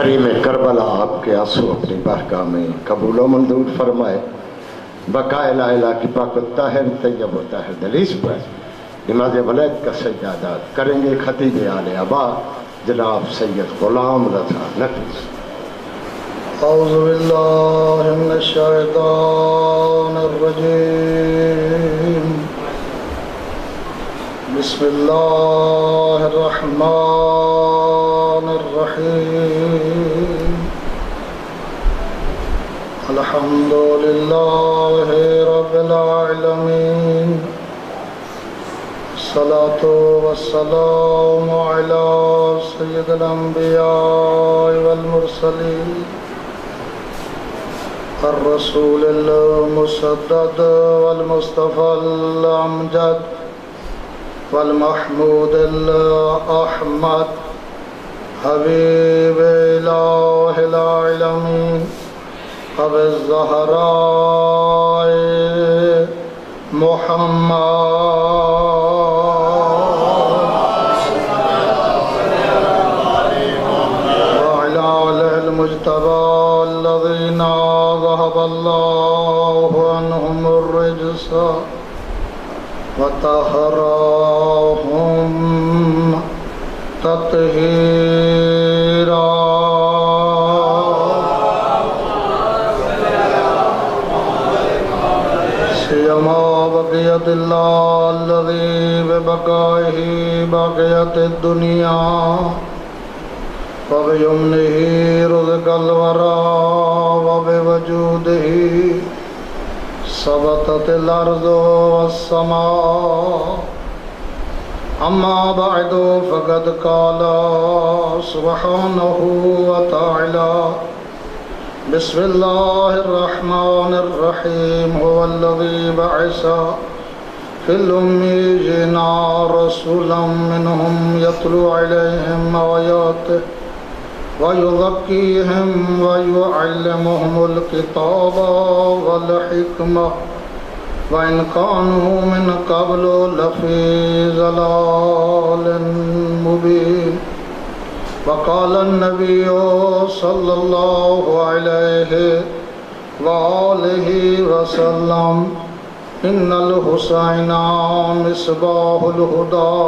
کریم کربلا آپ کے آنسو اپنی بارگاہ میں قبول و منظور فرمائے۔ بقائے لا الہ کی پاک طاہر طیب و طاہر دلیس پر نماز ولید کا سجدہ کریں گے خطیب آل ابا جناب سید غلام رضا نقوی۔ اعوذ باللہ من الشیطان الرجیم، بسم اللہ الرحمن الرحیم، الحمد للہ رب العالمین، الصلاة والسلام علی سید الانبیاء والمرسلین، الرسول المسدد والمصطفى الامجد والمحمود الاحمد حبیب الہ العالمین ابو الزہراء محمد وعلى آلہ المجتبى الذين ذهب الله عنهم الرجس وطهرهم تطهيرا سيما بقية الله الذي ببقائه بقية الدنيا وبيمنه رزق الورى وبوجوده ثبتت الأرض والسماء أما بعد فقد قال سبحانه وتعالى بسم الله الرحمن الرحيم هو الذي بعث في الأميين رسولا منهم يتلو عليهم آياته ويزكيهم ويعلمهم الكتاب والحكمة وإن كانوا من قبل لفي ضلال مبين وقال النبي صلى الله عليه وآله وسلم إن الحسين مصباح الهدى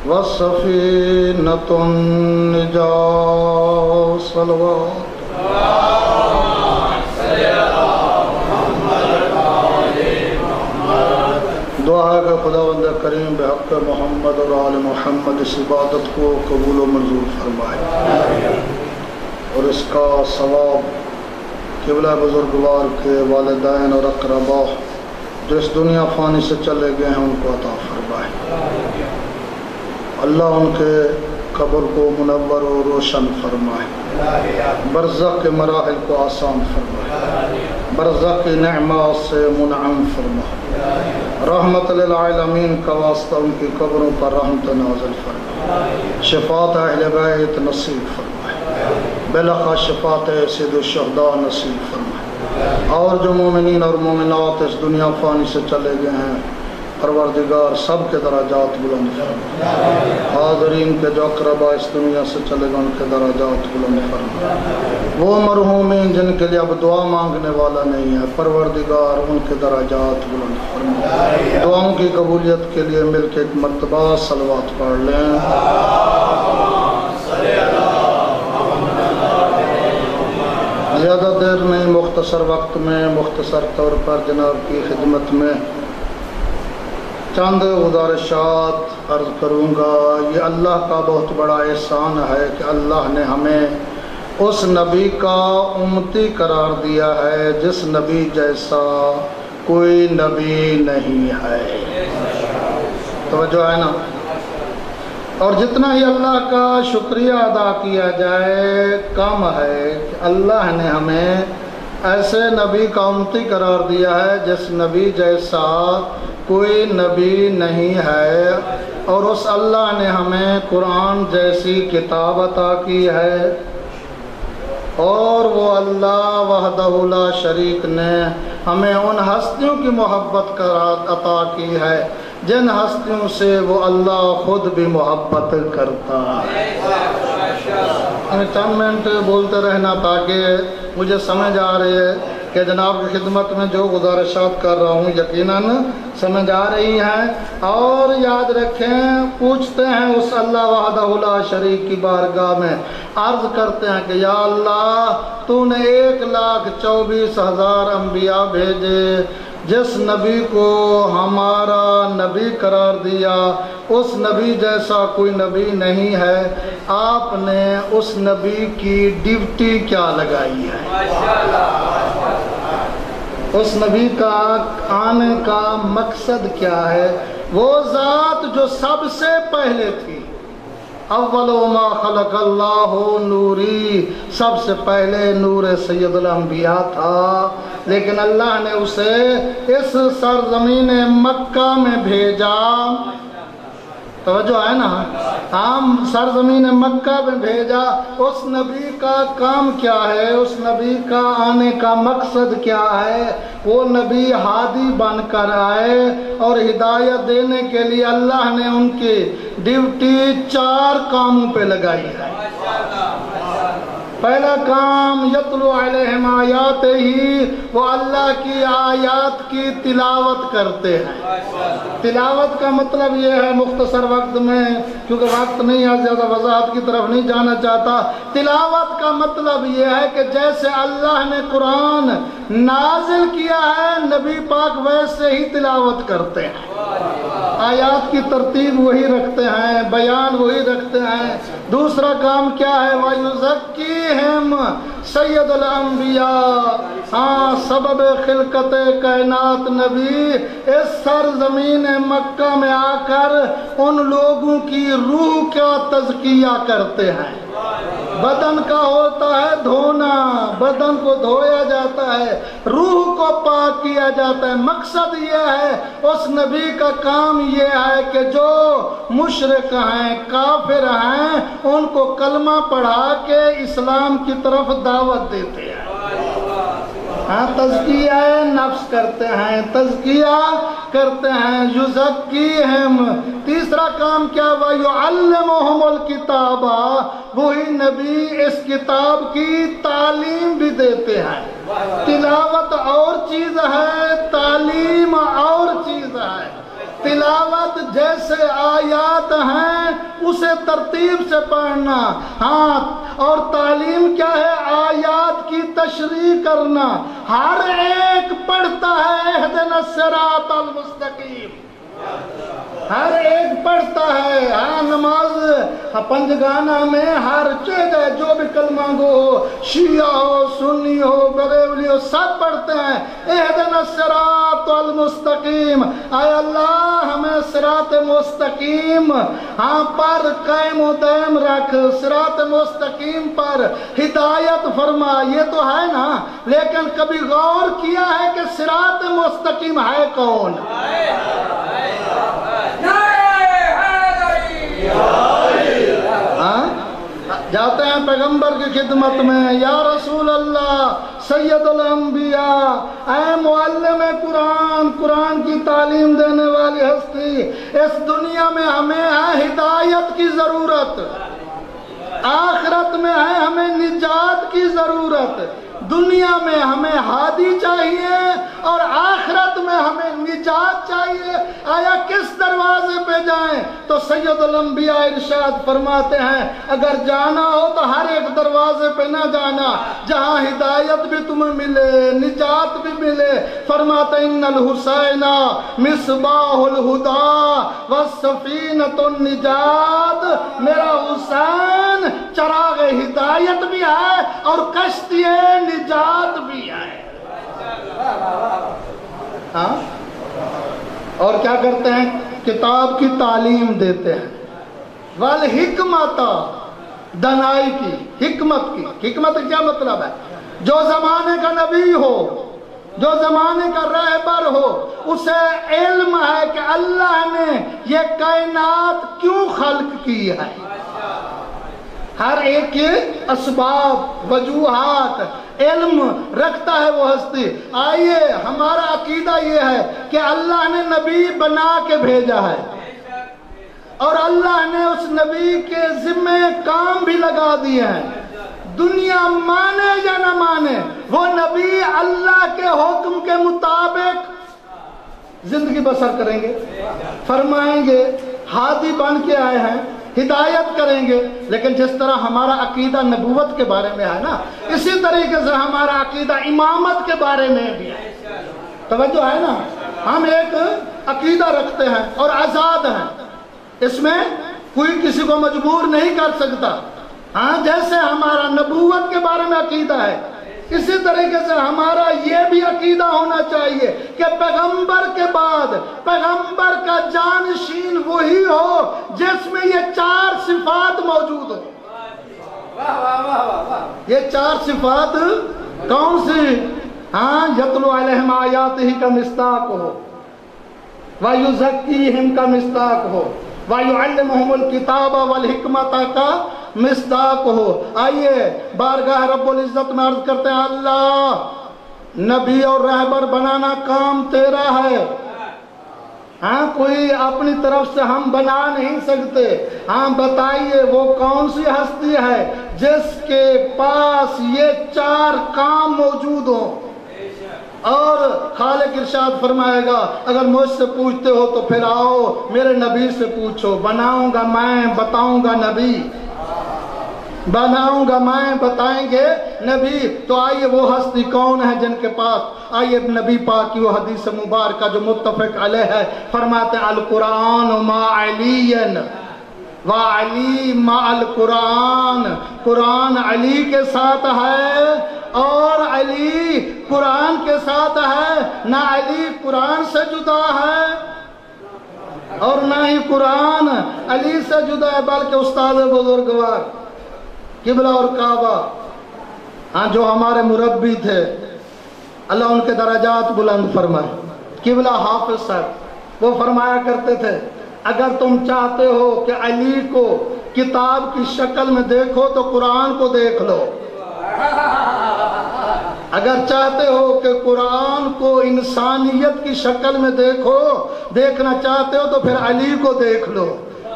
وَالسَّفِينَةُ النِّجَاةُ صلوات دعا ہے کہ خداوند کریم بحق محمد اور آل محمد اس عبادت کو قبول و منظور فرمائے اور اس کا ثواب قبلہ بزرگوار کے والدین اور اقرباء جو اس دنیا فانی سے چلے گئے ہیں ان کو عطا فرمائے۔ اللہ ان کے قبر کو منور و روشن فرمائے، برزخ کے مراحل کو آسان فرمائے، برزخ کی نعمات سے منعم فرمائے، رحمت للعالمین کا واسطہ ان کی قبروں پر رحمت نازل فرمائے، شفاعت اہل بیت نصیب فرمائے، بلخص شفاعت سید الشہداء نصیب فرمائے، اور جو مومنین اور مومنات اس دنیا فانی سے چلے گئے ہیں پروردگار سب کے درجات بلند فرمائے، حاضرین کے جو اقربا اس دنیا سے چلے گئے ان کے درجات بلند فرمائے، وہ مرحومین جن کے لیے اب دعا مانگنے والا نہیں ہے پروردگار ان کے درجات بلند فرمائے۔ دعاؤں کی قبولیت کے لیے مل کے ایک مرتبہ صلوات پڑھ لیں۔ زیادہ دیر نہیں، مختصر وقت میں مختصر طور پر جناب کی خدمت میں چند گزارشات عرض کروں گا۔ یہ اللہ کا بہت بڑا احسان ہے کہ اللہ نے ہمیں اس نبی کا امتی قرار دیا ہے جس نبی جیسا کوئی نبی نہیں ہے۔ توجہ ہے نا؟ اور جتنا ہی اللہ کا شکریہ ادا کیا جائے کم ہے کہ اللہ نے ہمیں ایسے نبی کا امتی قرار دیا ہے جس نبی جیسا کوئی نبی نہیں ہے، اور اس اللہ نے ہمیں قرآن جیسی کتاب عطا کی ہے، اور وہ اللہ وحدہ لا شریک نے ہمیں ان ہستیوں کی محبت عطا کی ہے جن ہستیوں سے وہ اللہ خود بھی محبت کرتا ہے۔ چند منٹ بولتے رہنا تاکہ مجھے سمجھ آ رہی ہے کہ جناب کی خدمت میں جو گزارشات کر رہا ہوں یقیناً سمجھ آ رہی ہیں۔ اور یاد رکھیں، پوچھتے ہیں اس اللہ وحدہ لا شریک کی بارگاہ میں، عرض کرتے ہیں کہ یا اللہ تو نے 1,24,000 انبیاء بھیجے، جس نبی کو ہمارا نبی قرار دیا اس نبی جیسا کوئی نبی نہیں ہے، آپ نے اس نبی کی ڈیوٹی کیا لگائی ہے؟ اس نبی کا آنے کا مقصد کیا ہے؟ وہ ذات جو سب سے پہلے تھی، اول ما خلق اللہ نوری، سب سے پہلے نور سید الانبیاء تھا، لیکن اللہ نے اسے اس سرزمین مکہ میں بھیجا۔ توجہ ہے نا، ہم سرزمین مکہ میں بھیجا۔ اس نبی کا کام کیا ہے؟ اس نبی کا آنے کا مقصد کیا ہے؟ وہ نبی ہادی بن کر آئے اور ہدایت دینے کے لیے اللہ نے ان کی ڈیوٹی 4 کاموں پہ لگائی ہے۔ پہلا کام یتلو علیہم آیات ہی، وہ اللہ کی آیات کی تلاوت کرتے ہیں۔ تلاوت کا مطلب یہ ہے، مختصر وقت میں کیونکہ وقت نہیں ہے زیادہ وضاحت کی طرف نہیں جانا چاہتا، تلاوت کا مطلب یہ ہے کہ جیسے اللہ نے قرآن نازل کیا ہے نبی پاک ویسے ہی تلاوت کرتے ہیں، آیات کی ترتیب وہی رکھتے ہیں، بیان وہی رکھتے ہیں۔ دوسرا کام کیا ہے؟ وَيُزَكِّيهِمْ سید الانبیاء، ہاں سبب خلقت کائنات نبی اس سرزمین مکہ میں آ کر ان لوگوں کی روح کا تزکیہ کرتے ہیں۔ بدن کا ہوتا ہے دھونا، بدن کو دھویا جاتا ہے، روح کو پاک کیا جاتا ہے۔ مقصد یہ ہے، اس نبی کا کام یہ ہے کہ جو مشرک ہیں، کافر ہیں، ان کو کلمہ پڑھا کے اسلام کی طرف دعوت دیتے ہیں۔ ہاں تزکیہ نفس کرتے ہیں، تزکیہ کرتے ہیں، یزکیہم۔ تیسرا کام کیا؟ وَيُعَلِّمُهُمُ الْكِتَابَ، وہی نبی اس کتاب کی تعلیم بھی دیتے ہیں۔ تلاوت اور چیز ہے، تعلیم اور چیز ہے۔ تلاوت جیسے آیات ہیں اسے ترتیب سے پڑھنا، ہاں، اور تعلیم کیا ہے؟ آیات کی تشریح کرنا۔ ہر ایک پڑھتا ہے اہدنا الصراط المستقیم، ہر ایک پڑھتا ہے، ہاں نماز پنجگانہ میں ہر چیز ہے، جو بھی کلمہ گو ہو، شیعہ ہو، سنی ہو، بریلوی ہو، سب پڑھتے ہیں اہدنا الصراط المستقیم۔ اے اللہ ہمیں صراط مستقیم ہاں پر قائم و دائم رکھ، صراط مستقیم پر ہدایت فرما۔ یہ تو ہے نا، لیکن کبھی غور کیا ہے کہ صراط مستقیم ہے کون؟ جاتے ہیں پیغمبر کی خدمت میں، یا رسول اللہ سید الانبیاء، اے معلم قرآن، قرآن کی تعلیم دینے والی ہستی، اس دنیا میں ہمیں ہے ہدایت کی ضرورت، آخرت میں ہے ہمیں نجات کی ضرورت۔ دنیا میں ہمیں ہادی چاہیے اور آخرت میں ہمیں نجات چاہیے۔ آیا کس دروازے پہ جائیں؟ تو سید الانبیاء ارشاد فرماتے ہیں اگر جانا ہو تو ہر ایک دروازے پہ نہ جانا، جہاں ہدایت بھی تمہیں ملے، نجات بھی ملے۔ فرماتے ان الحسین مصباح الہدی والسفینۃ النجات، میرا حسین چراغ ہدایت بھی ہے اور کشتی نجات بھی ہے۔ ہاں، اور کیا کرتے ہیں؟ کتاب کی تعلیم دیتے ہیں۔ والحکمت، دانائی کی، حکمت کی۔ حکمت کیا مطلب ہے؟ جو زمانے کا نبی ہو، جو زمانے کا رہبر ہو، اسے علم ہے کہ اللہ نے یہ کائنات کیوں خلق کی ہے، ہر ایک کے اسباب، وجوہات علم رکھتا ہے وہ ہستی۔ آئیے ہمارا عقیدہ یہ ہے کہ اللہ نے نبی بنا کے بھیجا ہے اور اللہ نے اس نبی کے ذمے کام بھی لگا دیے ہیں۔ دنیا مانے یا نہ مانے، وہ نبی اللہ کے حکم کے مطابق زندگی بسر کریں گے، فرمائیں گے، ہادی بن کے آئے ہیں، ہدایت کریں گے۔ لیکن جس طرح ہمارا عقیدہ نبوت کے بارے میں ہے نا، اسی طریقے سے ہمارا عقیدہ امامت کے بارے میں بھی ہے۔ توجہ ہے نا، ہم ایک عقیدہ رکھتے ہیں اور آزاد ہیں، اس میں کوئی کسی کو مجبور نہیں کر سکتا۔ ہاں، جیسے ہمارا نبوت کے بارے میں عقیدہ ہے، اسی طریقے سے ہمارا یہ بھی عقیدہ ہونا چاہیے کہ پیغمبر کے بعد پیغمبر کا جانشین وہی ہو جس میں یہ 4 صفات موجود ہو۔ یہ 4 صفات کون سی؟ ہاں، یتلو علیہم آیاتہ کا مصداق ہو، وَيُزَكِّيهِمْ کا مصداق ہو، وَيُعَلِّمُهُمُ الْكِتَابَ وَالْحِكْمَةَ کا مصداق ہو۔ آئیے بارگاہ رب العزت میں عرض کرتے ہیں، اللہ نبی اور رہبر بنانا کام تیرا ہے، ہاں کوئی اپنی طرف سے ہم بنا نہیں سکتے۔ ہاں بتائیے وہ کون سی ہستی ہے جس کے پاس یہ 4 کام موجود ہوں؟ اور خالق ارشاد فرمائے گا، اگر مجھ سے پوچھتے ہو تو پھر آؤ میرے نبی سے پوچھو، بناؤں گا میں، بتاؤں گا نبی، بناؤں گا میں، بتائیں گے نبی۔ تو آئیے وہ ہستی کون ہے جن کے پاس؟ آئیے نبی پاک کی وہ حدیث مبارکہ جو متفق علیہ ہے، فرماتے ہیں القرآن ما علی وعلی ما القرآن، قرآن علی کے ساتھ ہے اور علی قرآن کے ساتھ ہے، نہ علی قرآن سے جدا ہے اور نہ ہی قرآن علی سے جدا ہے، بلکہ استاد بزرگوار قبلہ اور کعبہ، ہاں جو ہمارے مربی تھے، اللہ ان کے درجات بلند فرمائے، قبلہ حافظ صاحب، وہ فرمایا کرتے تھے اگر تم چاہتے ہو کہ علی کو کتاب کی شکل میں دیکھو تو قرآن کو دیکھ لو، اگر چاہتے ہو کہ قرآن کو انسانیت کی شکل میں دیکھنا چاہتے ہو تو پھر علی کو دیکھ لو۔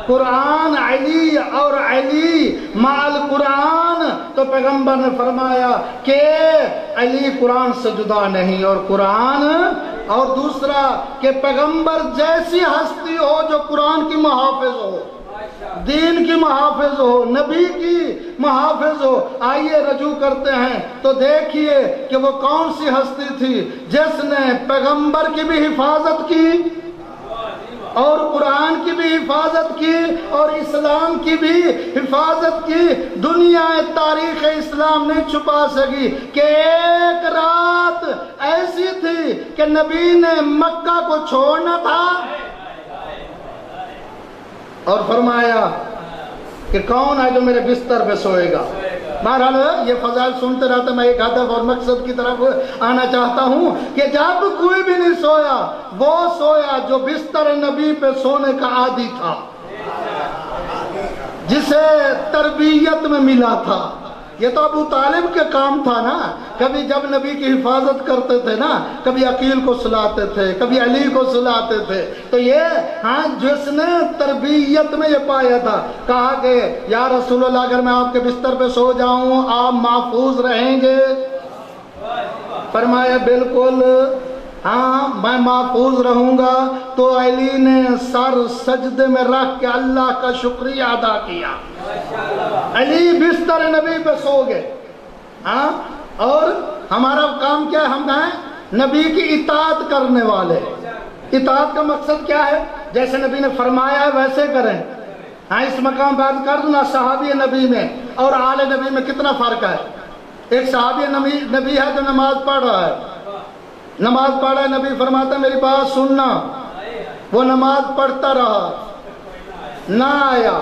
قرآن علی اور علی مع القرآن، تو پیغمبر نے فرمایا کہ علی قرآن سے جدا نہیں اور قرآن، اور دوسرا کہ پیغمبر جیسی ہستی ہو جو قرآن کی محافظ ہو، دین کی محافظ ہو، نبی کی محافظ ہو۔ آئیے رجوع کرتے ہیں تو دیکھیے کہ وہ کون سی ہستی تھی جس نے پیغمبر کی بھی حفاظت کی اور قرآن کی بھی حفاظت کی اور اسلام کی بھی حفاظت کی۔ دنیا تاریخ اسلام نہیں چھپا سکی کہ ایک رات ایسی تھی کہ نبی نے مکہ کو چھوڑنا تھا اور فرمایا کہ کون ہے جو میرے بستر پہ سوئے گا۔ بہرحال یہ فضائل سنتے رہتے، میں ایک ہدف اور مقصد کی طرف آنا چاہتا ہوں کہ جب کوئی بھی نہیں سویا، وہ سویا جو بستر نبی پہ سونے کا عادی تھا، جسے تربیت میں ملا تھا۔ یہ تو ابو طالب کے کام تھا نا، کبھی جب نبی کی حفاظت کرتے تھے نا، کبھی عقیل کو سلاتے تھے، کبھی علی کو سلاتے تھے، تو یہ ہاں جس نے تربیت میں یہ پایا تھا، کہا کہ یا رسول اللہ اگر میں آپ کے بستر پہ سو جاؤں آپ محفوظ رہیں گے؟ فرمایا بالکل، ہاں میں محفوظ رہوں گا۔ تو علی نے سر سجدے میں رکھ کے اللہ کا شکریہ ادا کیا، علی بستر نبی پہ سو گئے۔ ہاں، اور ہمارا کام کیا ہے؟ ہم ہیں نبی کی اطاعت کرنے والے۔ اطاعت کا مقصد کیا ہے؟ جیسے نبی نے فرمایا ہے ویسے کریں۔ ہاں، اس مقام بات کر دوں، صحابی نبی میں اور آل نبی میں کتنا فرق ہے۔ ایک صحابی نبی ہے جو نماز پڑھ رہا ہے، نماز پڑھا ہے، نبی فرماتا ہے میری بات سننا، وہ نماز پڑھتا رہا، نہ آیا،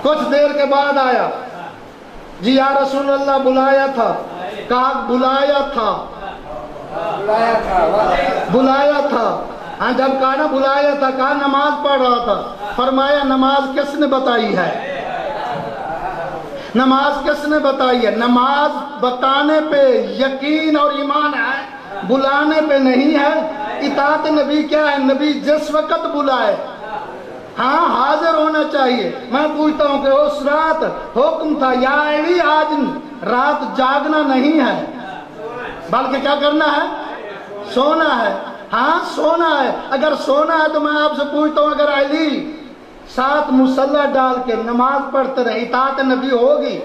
کچھ دیر کے بعد آیا، جی یا رسول اللہ بلایا تھا، کہا بلایا تھا، ہاں جب کہا نا بلایا تھا، کہا نماز پڑھ رہا تھا، فرمایا نماز کس نے بتائی ہے؟ نماز کس نے بتائی ہے؟ نماز بتانے پہ یقین اور ایمان ہے، بلانے پہ نہیں ہے۔ اطاعت نبی کیا ہے؟ نبی جس وقت بلائے ہاں حاضر ہونا چاہیے۔ میں پوچھتا ہوں کہ اس رات حکم تھا یا علی آج رات جاگنا نہیں ہے بلکہ کیا کرنا ہے؟ سونا ہے۔ ہاں سونا ہے۔ اگر سونا ہے تو میں آپ سے پوچھتا ہوں اگر علی ساتھ مصلی ڈال کے نماز پڑھتے رہے اطاعت نبی ہوگی؟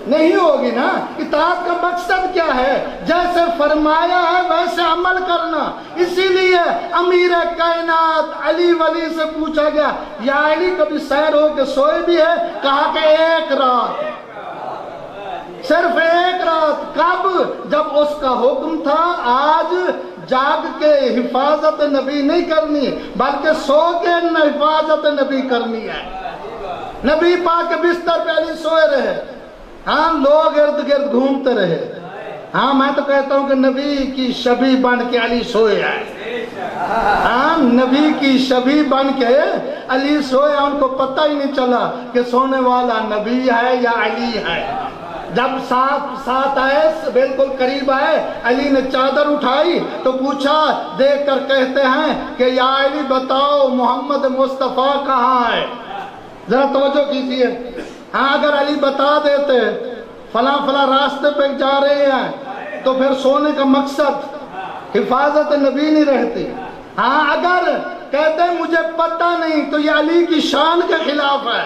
نہیں ہوگی نا۔ اطاعت کا مقصد کیا ہے؟ جیسے فرمایا ہے ویسے عمل کرنا۔ اسی لیے امیر کائنات علی ولی سے پوچھا گیا یا علی کبھی سیر ہو کے سوئے بھی ہے؟ کہا کہ ایک رات، صرف ایک رات۔ کب؟ جب اس کا حکم تھا آج جاگ کے حفاظت نبی نہیں کرنی بلکہ سو کے حفاظت نبی کرنی ہے۔ نبی پاک کے بستر پہ علی سوئے رہے، ہاں لوگ ارد گرد گھومتے رہے۔ ہاں میں تو کہتا ہوں کہ نبی کی شبیہ بن کے علی سوئے ہے۔ ہاں نبی کی شبیہ بن کے علی سوئے، ان کو پتہ ہی نہیں چلا کہ سونے والا نبی ہے یا علی ہے۔ جب ساتھ آئے بالکل قریب آئے، علی نے چادر اٹھائی تو پوچھا، دیکھ کر کہتے ہیں کہ یا علی بتاؤ محمد مصطفیٰ کہاں ہے؟ ذرا توجہ کیجیے۔ ہاں اگر علی بتا دیتے فلاں فلاں راستے پہ جا رہے ہیں تو پھر سونے کا مقصد حفاظت نبی نہیں رہتی۔ ہاں اگر کہتے ہیں مجھے پتہ نہیں تو یہ علی کی شان کے خلاف ہے،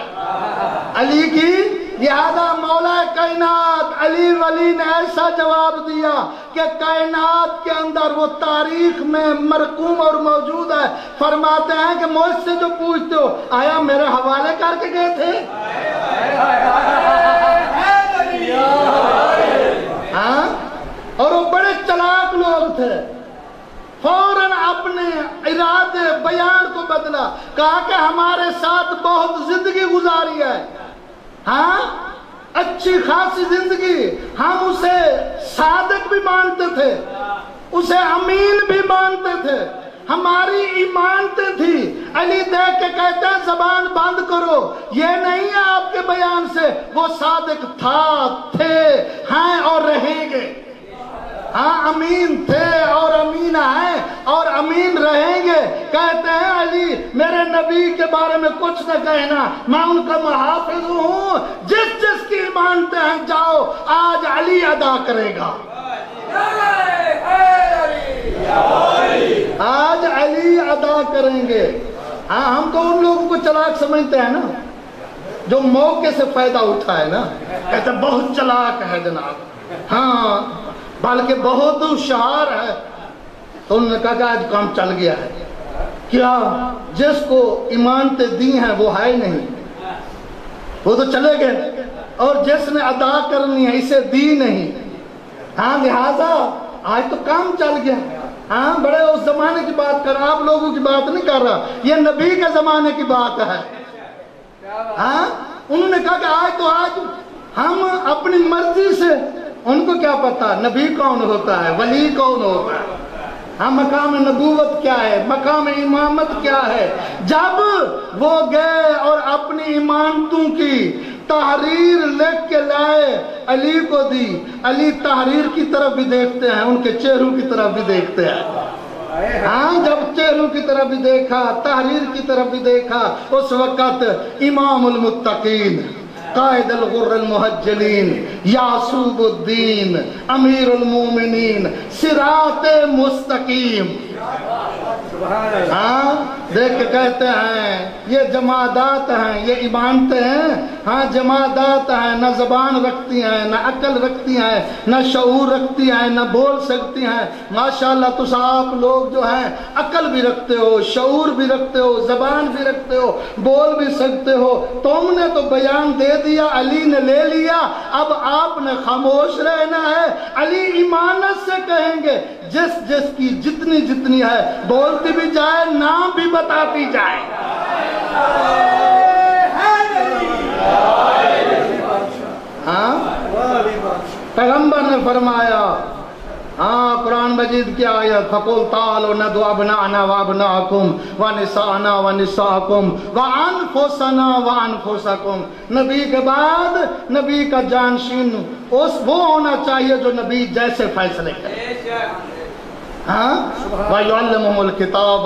علی کی۔ لہذا مولا کائنات علی ولی نے ایسا جواب دیا کہ کائنات کے اندر وہ تاریخ میں مرقوم اور موجود ہے۔ فرماتے ہیں کہ مجھ سے جو پوچھتے ہو آیا میرے حوالے کر کے گئے تھے؟ ہاں اور وہ بڑے چلاک لوگ تھے، فوراً اپنے ارادے بیان کو بدلا، کہا کہ ہمارے ساتھ بہت زندگی گزاری ہے، ہاں اچھی خاصی زندگی، ہم اسے صادق بھی مانتے تھے، اسے امین بھی مانتے تھے، ہماری ایمانتیں تھی۔ علی دیکھ کے کہتے ہیں زبان بند کرو، یہ نہیں ہے آپ کے بیان سے، وہ صادق تھا، تھے، ہیں اور رہیں گے۔ ہاں امین تھے اور امین ہیں اور امین رہیں گے۔ کہتے ہیں علی میرے نبی کے بارے میں کچھ نہ کہنا، میں ان کا محافظ ہوں، جس جس کی مانتے ہیں جاؤ، آج علی ادا کرے گا، آج علی ادا کریں گے۔ ہاں ہم تو ان لوگوں کو چلاک سمجھتے ہیں نا جو موقع سے فائدہ اٹھائے نا، کہتے ہیں بہت چلاک ہے جناب، ہاں بلکہ بہت ہوشیار ہے۔ تو انہوں نے کہا کہ آج کام چل گیا ہے۔ کیا جس کو ایمانتیں دی ہیں وہ ہے ہی نہیں، وہ تو چلے گئے، اور جس نے ادا کرنی ہے اسے دی نہیں۔ ہاں لہذا آج تو کام چل گیا۔ ہاں بڑے اس زمانے کی بات کر رہا، آپ لوگوں کی بات نہیں کر رہا، یہ نبی کے زمانے کی بات ہے۔ ہاں انہوں نے کہا کہ آج ہم اپنی مرضی سے، ان کو کیا پتا نبی کون ہوتا ہے، ولی کون ہوتا ہے، ہاں مقام نبوت کیا ہے، مقام امامت کیا ہے۔ جب وہ گئے اور اپنی ایمانتوں کی تحریر لکھ کے لائے علی کو دی، علی تحریر کی طرف بھی دیکھتے ہیں، ان کے چہروں کی طرف بھی دیکھتے ہیں۔ ہاں جب چہروں کی طرف بھی دیکھا، تحریر کی طرف بھی دیکھا، اس وقت امام المتقین، قائد الغر المحجلین، یعصوب الدین، امیر المومنین، صراط مستقیم، ہاں دیکھ کے کہتے ہیں یہ جمادات ہیں، یہ ایمانتیں ہیں، ہاں جمادات ہیں، نہ زبان رکھتی ہیں، نہ عقل رکھتی ہیں، نہ شعور رکھتی ہیں، نہ بول سکتی ہیں۔ ماشاءاللہ تو آپ لوگ جو ہیں عقل بھی رکھتے ہو، شعور بھی رکھتے ہو، زبان بھی رکھتے ہو، بول بھی سکتے ہو۔ تم نے تو بیان دے دیا، علی نے لے لیا، اب آپ نے خاموش رہنا ہے۔ علی ایمانت سے کہیں گے، جس جس کی جتنی جتنی ہے بولتی بھی جائے، نام بھی بتاتی جائے۔ ہاں پیغمبر نے فرمایا، ہاں قرآن مجید کی آیت، فَقُلْ تَعَالُوا نَدْعُ أَبْنَاءَنَا وَأَبْنَاءَكُمْ وَنِسَاءَنَا وَنِسَاءَكُمْ وَأَنفُسَنَا وَأَنفُسَكُمْ۔ نبی کے بعد نبی کا جانشین وہ ہونا چاہیے جو نبی جیسے فیصلے کرے۔ ہاں وَيُعَلِّمُهُمُ الْكِتَابَ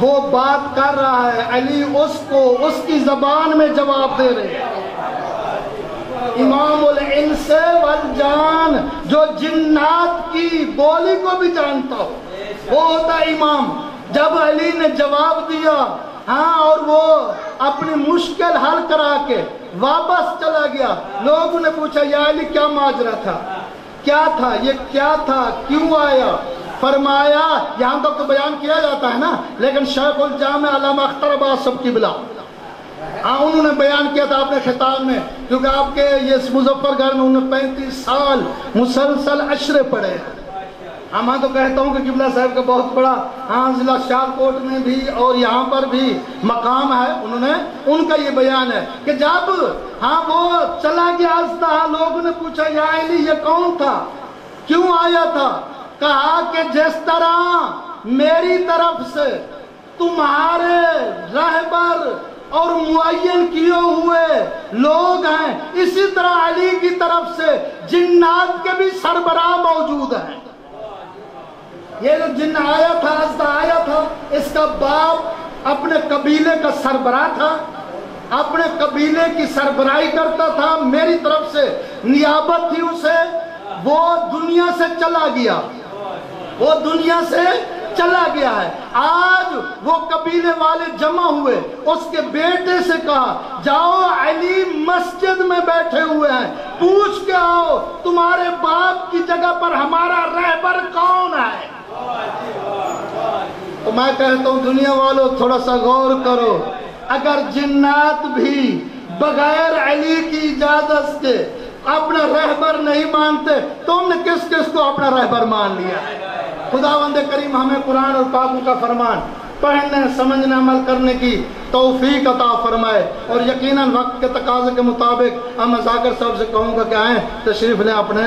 وہ بات کر رہا ہے، علی اس کو اس کی زبان میں جواب دے رہے ہیں۔ امام الانس والجان، جو جنات کی بولی کو بھی جانتا ہو، وہ ہوتا ہے امام۔ جب علی نے جواب دیا اور وہ اپنی مشکل حل کرا کے واپس چلا گیا، لوگوں نے پوچھا یا علی کیا ماجرا تھا، کیا تھا، یہ کیا تھا، کیوں آیا؟ فرمایا، یہاں تک تو بیان کیا جاتا ہے نا، لیکن شیخ الجامع علامہ اختر عباس سب کی بلا انہوں نے بیان کیا تھا اپنے خطاب میں، کیونکہ آپ کے یہ مظفر گھر میں انہوں نے 35 سال مسلسل عشرے پڑھے ہیں۔ میں تو کہتا ہوں کہ قبلہ صاحب کا بہت بڑا ضلع شاہکوٹ میں بھی اور یہاں پر بھی مقام ہے، ان کا یہ بیان ہے کہ جب وہ چلا گیا آستہ، لوگوں نے پوچھا یا علی یہ کون تھا، کیوں آیا تھا؟ کہا کہ جس طرح میری طرف سے تمہارے رہبر اور معین کیے ہوئے لوگ ہیں، اسی طرح علی کی طرف سے جنات کے بھی سربراہ موجود ہیں۔ یہ جو جن آیا تھا، ازدہ آیا تھا، اس کا باپ اپنے قبیلے کا سربراہ تھا، اپنے قبیلے کی سربراہی کرتا تھا، میری طرف سے نیابت تھی اسے، وہ دنیا سے چلا گیا، وہ دنیا سے چلا گیا ہے۔ آج وہ قبیلے والے جمع ہوئے، اس کے بیٹے سے کہا جاؤ علی مسجد میں بیٹھے ہوئے ہیں، پوچھ کے آؤ تمہارے باپ کی جگہ پر ہمارا رہبر کون ہے؟ تو میں کہتا ہوں دنیا والوں تھوڑا سا غور کرو، اگر جنات بھی بغیر علی کی اجازت کے اپنا رہبر نہیں مانتے تو ہم نے کس کس کو اپنا رہبر مان لیا؟ خداوند کریم ہمیں قرآن اور پاکوں کا فرمان پڑھنے، سمجھنے، عمل کرنے کی توفیق عطا فرمائے، اور یقیناً وقت کے تقاضے کے مطابق میں ذاکر صاحب سے کہوں گا کہ آئیں تشریف لیں اپنے